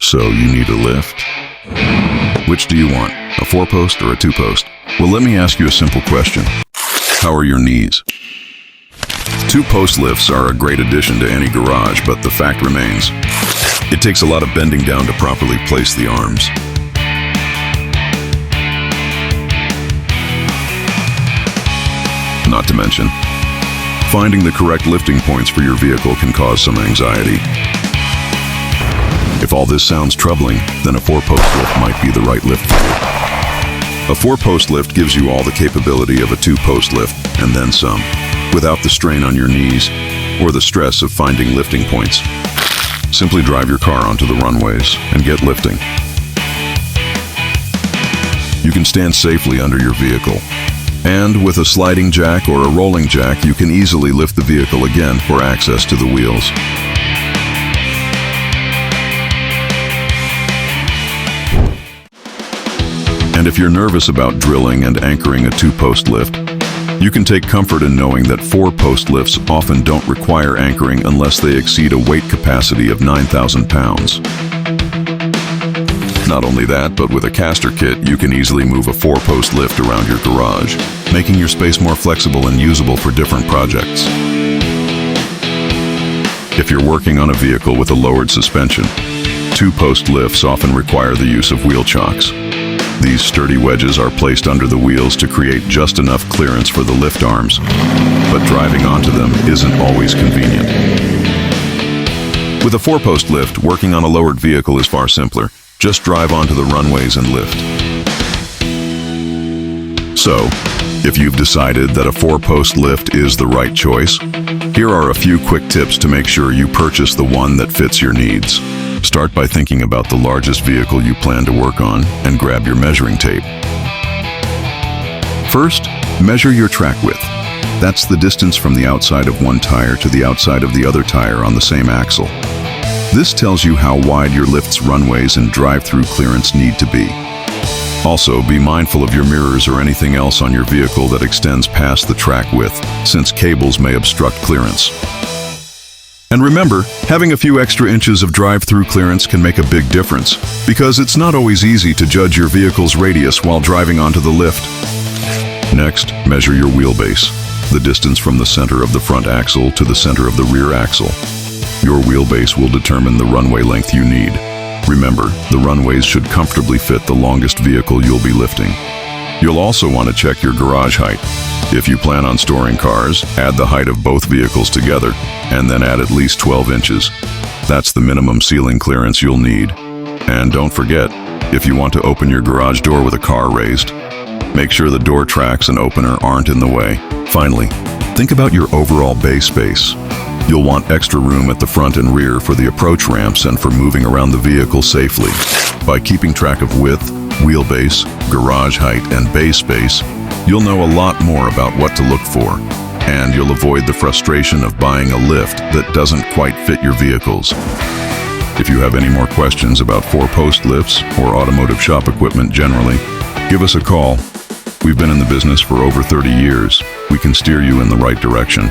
So you need a lift? Which do you want, a 4-post or a 2-post? Well, let me ask you a simple question. How are your knees? 2-post lifts are a great addition to any garage, but the fact remains, it takes a lot of bending down to properly place the arms. Not to mention, finding the correct lifting points for your vehicle can cause some anxiety. If all this sounds troubling, then a 4-post lift might be the right lift for you. A 4-post lift gives you all the capability of a 2-post lift, and then some, without the strain on your knees or the stress of finding lifting points. Simply drive your car onto the runways and get lifting. You can stand safely under your vehicle. And with a sliding jack or a rolling jack, you can easily lift the vehicle again for access to the wheels. And if you're nervous about drilling and anchoring a 2-post lift, you can take comfort in knowing that 4-post lifts often don't require anchoring unless they exceed a weight capacity of 9,000 pounds. Not only that, but with a caster kit, you can easily move a 4-post lift around your garage, making your space more flexible and usable for different projects. If you're working on a vehicle with a lowered suspension, 2-post lifts often require the use of wheel chocks. These sturdy wedges are placed under the wheels to create just enough clearance for the lift arms, but driving onto them isn't always convenient. With a 4-post lift, working on a lowered vehicle is far simpler. Just drive onto the runways and lift. So, if you've decided that a 4-post lift is the right choice, here are a few quick tips to make sure you purchase the one that fits your needs. Start by thinking about the largest vehicle you plan to work on and grab your measuring tape. First, measure your track width. That's the distance from the outside of one tire to the outside of the other tire on the same axle. This tells you how wide your lift's runways and drive-through clearance need to be. Also, be mindful of your mirrors or anything else on your vehicle that extends past the track width, since cables may obstruct clearance. And remember, having a few extra inches of drive-through clearance can make a big difference, because it's not always easy to judge your vehicle's radius while driving onto the lift. Next, measure your wheelbase, the distance from the center of the front axle to the center of the rear axle. Your wheelbase will determine the runway length you need. Remember, the runways should comfortably fit the longest vehicle you'll be lifting. You'll also want to check your garage height. If you plan on storing cars, add the height of both vehicles together, and then add at least 12 inches. That's the minimum ceiling clearance you'll need. And don't forget, if you want to open your garage door with a car raised, make sure the door tracks and opener aren't in the way. Finally, think about your overall bay space. You'll want extra room at the front and rear for the approach ramps and for moving around the vehicle safely. By keeping track of width, wheelbase, garage height, and bay space, you'll know a lot more about what to look for, and you'll avoid the frustration of buying a lift that doesn't quite fit your vehicles. If you have any more questions about 4-post lifts or automotive shop equipment generally, give us a call. We've been in the business for over 30 years. We can steer you in the right direction.